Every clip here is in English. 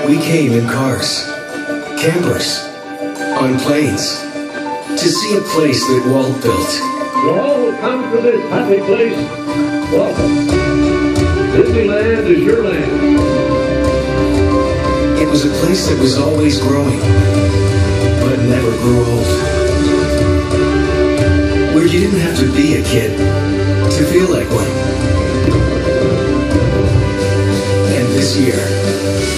We came in cars, campers, on planes, to see a place that Walt built. To all who come to this happy place, welcome. Disneyland is your land. It was a place that was always growing, but never grew old. Where you didn't have to be a kid to feel like one. And this year,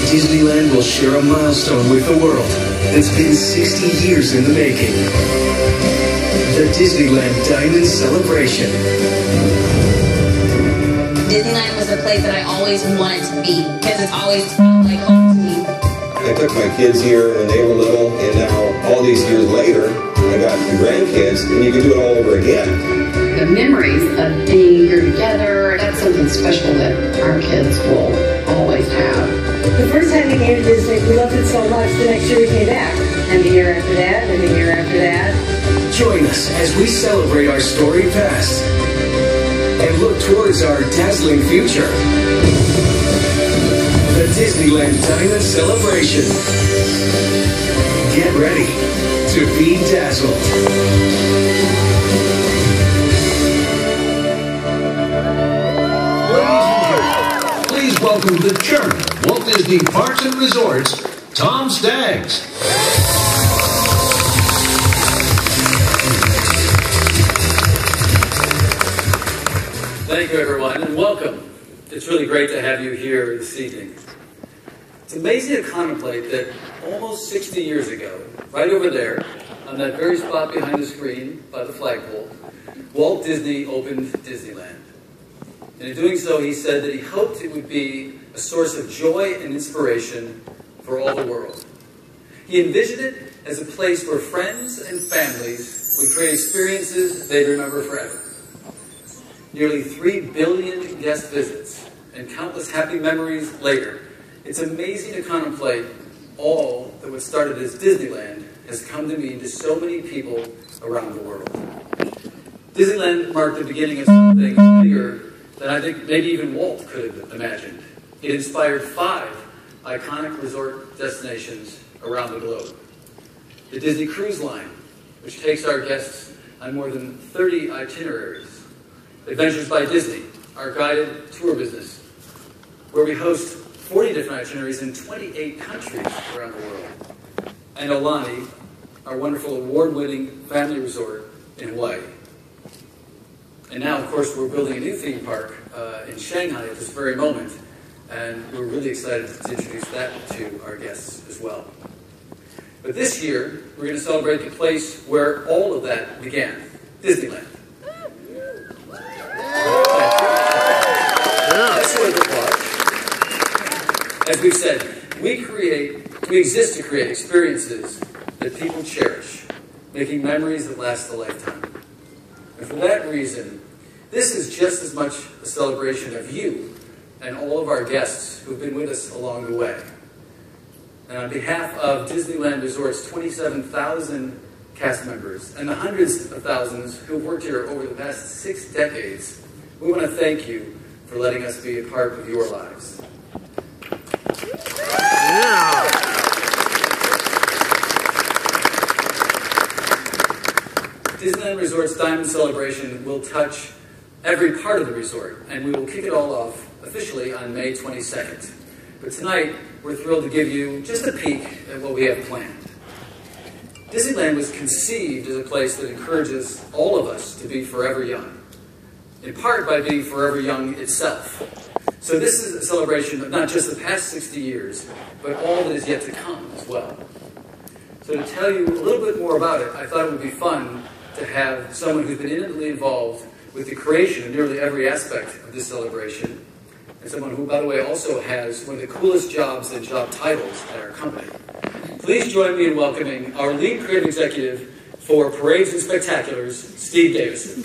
Disneyland will share a milestone with the world that's been 60 years in the making. The Disneyland Diamond Celebration. Disneyland was a place that I always wanted to be because it's always felt like home to me. I took my kids here when they were little, and now all these years later, I got the grandkids, and you can do it all over again. The memories of being here together, that's something special that our kids will always have. The first time we came to Disney, we loved it so much, the next year we came back. And the year after that, and the year after that. Join us as we celebrate our storied past and look towards our dazzling future. The Disneyland Diamond Celebration. Get ready to be dazzled. Please welcome the chairman of Walt Disney Parks and Resorts, Tom Staggs. Thank you, everyone, and welcome. It's really great to have you here this evening. It's amazing to contemplate that almost 60 years ago, right over there, on that very spot behind the screen by the flagpole, Walt Disney opened Disneyland. And in doing so, he said that he hoped it would be a source of joy and inspiration for all the world. He envisioned it as a place where friends and families would create experiences they'd remember forever. Nearly 3 billion guest visits and countless happy memories later, it's amazing to contemplate all that what started as Disneyland has come to mean to so many people around the world. Disneyland marked the beginning of something bigger than I think maybe even Walt could have imagined. It inspired 5 iconic resort destinations around the globe. The Disney Cruise Line, which takes our guests on more than 30 itineraries. Adventures by Disney, our guided tour business, where we host 40 different itineraries in 28 countries around the world. And Aulani, our wonderful award-winning family resort in Hawaii. And now, of course, we're building a new theme park in Shanghai at this very moment, and we're really excited to introduce that to our guests as well. But this year, we're going to celebrate the place where all of that began, Disneyland. That's sort of applause. As we've said, we exist to create experiences that people cherish, making memories that last a lifetime. And for that reason, this is just as much a celebration of you and all of our guests who've been with us along the way. And on behalf of Disneyland Resort's 27,000 cast members and the hundreds of thousands who've worked here over the past 6 decades, we want to thank you for letting us be a part of your lives. Yeah. Disneyland Resort's Diamond Celebration will touch every part of the resort, and we will kick it all off officially on May 22nd. But tonight, we're thrilled to give you just a peek at what we have planned. Disneyland was conceived as a place that encourages all of us to be forever young, in part by being forever young itself. So this is a celebration of not just the past 60 years, but all that is yet to come as well. So to tell you a little bit more about it, I thought it would be fun to have someone who's been intimately involved with the creation of nearly every aspect of this celebration, and someone who, by the way, also has one of the coolest jobs and job titles at our company. Please join me in welcoming our lead creative executive for Parades and Spectaculars, Steve Davison.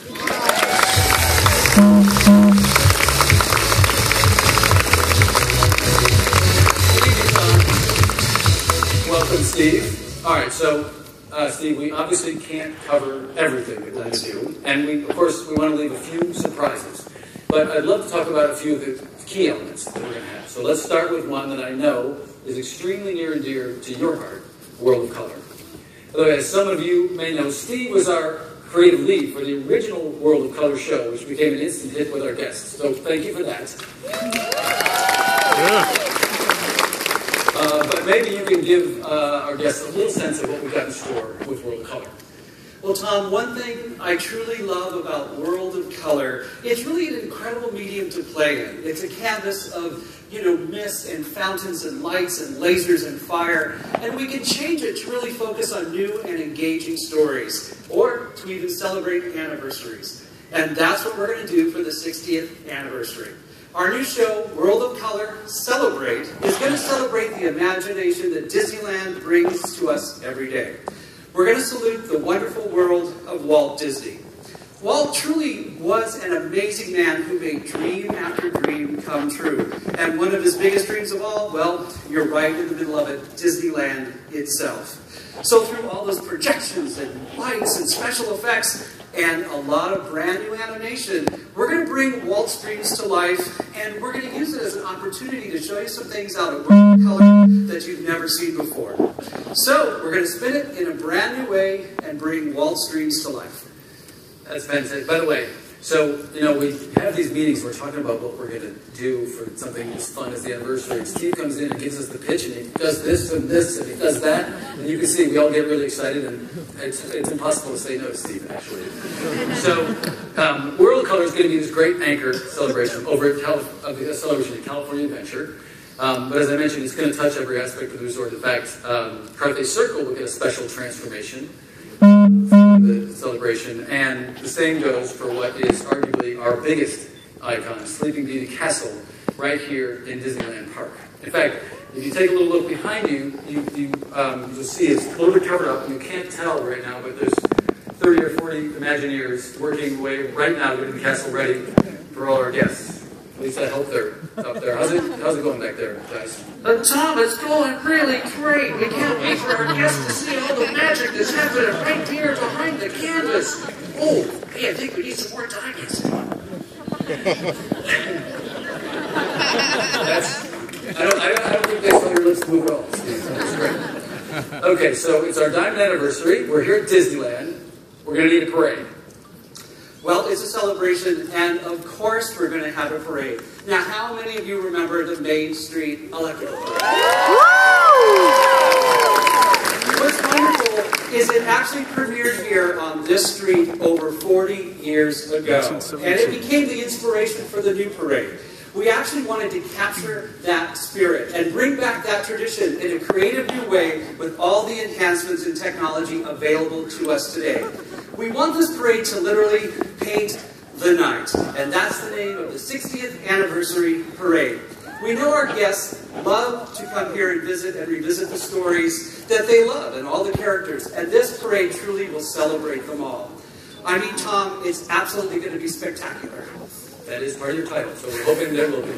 Welcome, Steve. All right, so Steve, we obviously can't cover everything we plan to do, and of course, we want to leave a few surprises. But I'd love to talk about a few of the key elements that we're going to have. So let's start with one that I know is extremely near and dear to your heart, World of Color. Although, as some of you may know, Steve was our creative lead for the original World of Color show, which became an instant hit with our guests. So thank you for that. But maybe you can give our guests a little sense of what we've got in store with World of Color. Well, Tom, one thing I truly love about World of Color, it's really an incredible medium to play in. It's a canvas of, mist and fountains and lights and lasers and fire, and we can change it to really focus on new and engaging stories, or to even celebrate anniversaries. And that's what we're going to do for the 60th anniversary. Our new show, World of Color Celebrate, is going to celebrate the imagination that Disneyland brings to us every day. We're going to salute the wonderful world of Walt Disney. Walt truly was an amazing man who made dream after dream come true. And one of his biggest dreams of all, well, you're right in the middle of it, Disneyland itself. So through all those projections and lights and special effects and a lot of brand new animation, we're going to bring Walt's dreams to life, and we're going to use it as an opportunity to show you some things out of World of Color that you've never seen before. So we're going to spin it in a brand new way and bring Walt's dreams to life. That's fantastic. By the way, so, we have these meetings, we're talking about what we're going to do for something as fun as the anniversary. And Steve comes in and gives us the pitch, and he does this, and he does that. And you can see we all get really excited, and it's impossible to say no to Steve, actually. So, World of Color is going to be this great anchor celebration over at the celebration of California Adventure. But as I mentioned, it's going to touch every aspect of the resort. In fact, Carthay Circle will get a special transformation for the celebration, and the same goes for what is arguably our biggest icon, Sleeping Beauty Castle, right here in Disneyland Park. In fact, if you take a little look behind you, you'll see it's a little bit covered up, and you can't tell right now, but there's 30 or 40 Imagineers working away right now getting the castle ready for all our guests. At least I hope they're up there. How's it going back there, guys? Tom, it's going really great. We can't wait for our guests to see all the magic that's happening right here behind the canvas. Oh, hey, I think we need some more diamonds. I don't think they saw your lips move at all, Steve. That's great. Okay, so it's our diamond anniversary. We're here at Disneyland. We're going to need a parade. Well, it's a celebration, and of course we're going to have a parade. Now, how many of you remember the Main Street Electrical Parade? What's wonderful is it actually premiered here on this street over 40 years ago, and it became the inspiration for the new parade. We actually wanted to capture that spirit and bring back that tradition in a creative new way with all the enhancements in technology available to us today. We want this parade to literally paint the night, and that's the name of the 60th anniversary parade. We know our guests love to come here and visit and revisit the stories that they love and all the characters, and this parade truly will celebrate them all. I mean, Tom, it's absolutely going to be spectacular. That is part of your title, so we're hoping there will be.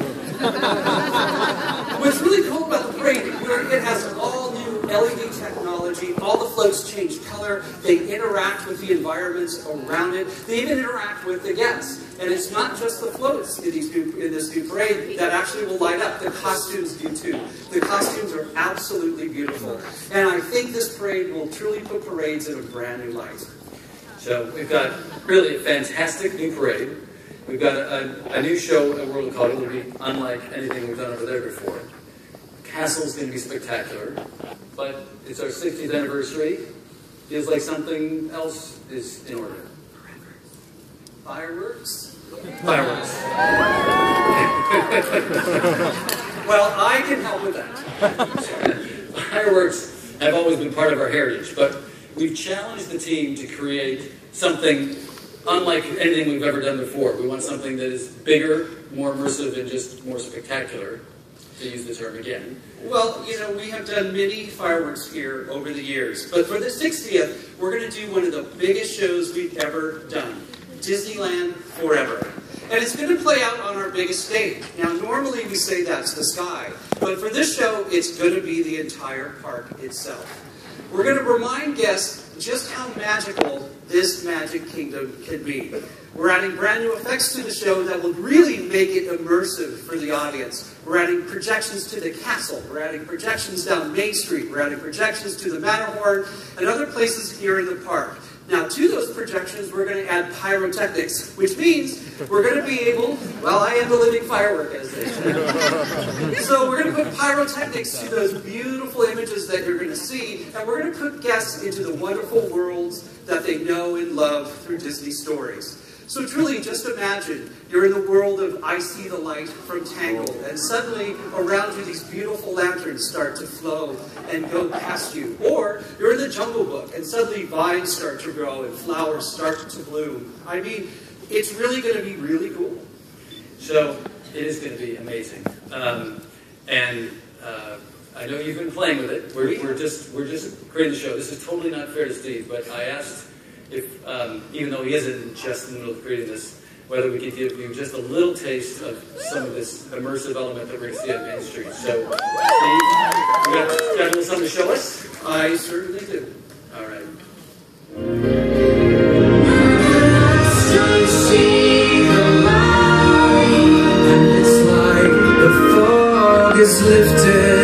What's really cool about the parade, it has all new LED technology, all the floats change color, they interact with the environments around it, they even interact with the guests. And it's not just the floats in this new parade that actually will light up, the costumes do too. The costumes are absolutely beautiful. And I think this parade will truly put parades in a brand new light. So we've got really a fantastic new parade. We've got a new show at World of Color that will be unlike anything we've done over there before. The castle's going to be spectacular, but it's our 60th anniversary. Feels like something else is in order. Fireworks? Fireworks. Well, I can help with that. Fireworks have always been part of our heritage, but we've challenged the team to create something unlike anything we've ever done before. We want something that is bigger, more immersive, and just more spectacular, to use the term again. Well, we have done many fireworks here over the years, but for the 60th, we're going to do one of the biggest shows we've ever done, Disneyland Forever. And it's going to play out on our biggest stage. Now, normally we say that's the sky, but for this show, it's going to be the entire park itself. We're going to remind guests just how magical this Magic Kingdom can be. We're adding brand new effects to the show that will really make it immersive for the audience. We're adding projections to the castle. We're adding projections down Main Street. We're adding projections to the Matterhorn and other places here in the park. Now, to those projections, we're going to add pyrotechnics, which means we're going to be able, well, I am the living firework, as they say. So we're going to put pyrotechnics to those beautiful images that you're going to see, and we're going to put guests into the wonderful worlds that they know and love through Disney stories. So truly, just imagine you're in the world of I See the Light from Tangled, and suddenly around you these beautiful lanterns start to flow and go past you. Or you're in the Jungle Book, and suddenly vines start to grow and flowers start to bloom. I mean, it's really going to be really cool. So it is going to be amazing. I know you've been playing with it. We're just creating the show. This is totally not fair to Steve, but I asked if, even though he isn't just in the middle of creating this, whether we could give you just a little taste of some of this immersive element that we're going to see on Main Street. So, Steve, you got a little something to show us? I certainly do. All right. It's like the fog is lifted.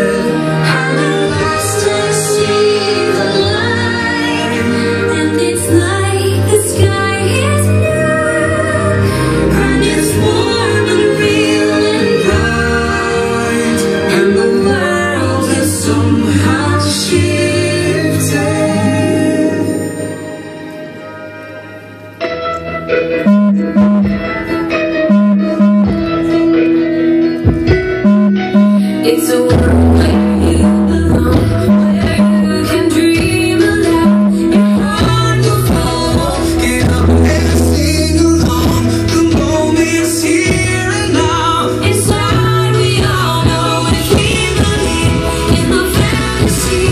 It's a world where you belong, where you can dream aloud, your heart will follow. Get up and sing along, the moment's here and now. Inside we all know if we believe in the fantasy,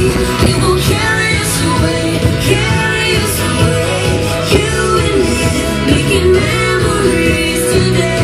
it will carry us away, you and me, making memories today.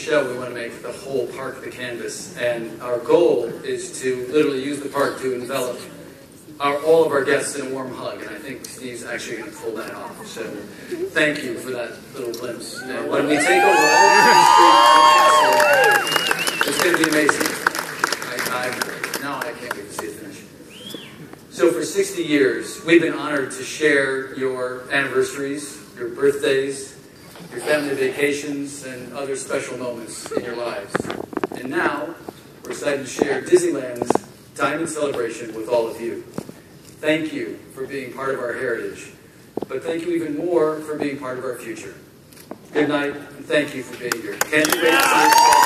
We want to make the whole park the canvas, and our goal is to literally use the park to envelop all of our guests in a warm hug, and I think Steve's actually going to pull that off. So thank you for that little glimpse. And when we take over all the street, it's going to be amazing. Now I can't wait to see it finish. So for 60 years, we've been honored to share your anniversaries, your birthdays, your family vacations, and other special moments in your lives. And now, we're excited to share Disneyland's Diamond Celebration with all of you. Thank you for being part of our heritage, but thank you even more for being part of our future. Good night, and thank you for being here. Can't wait to see you.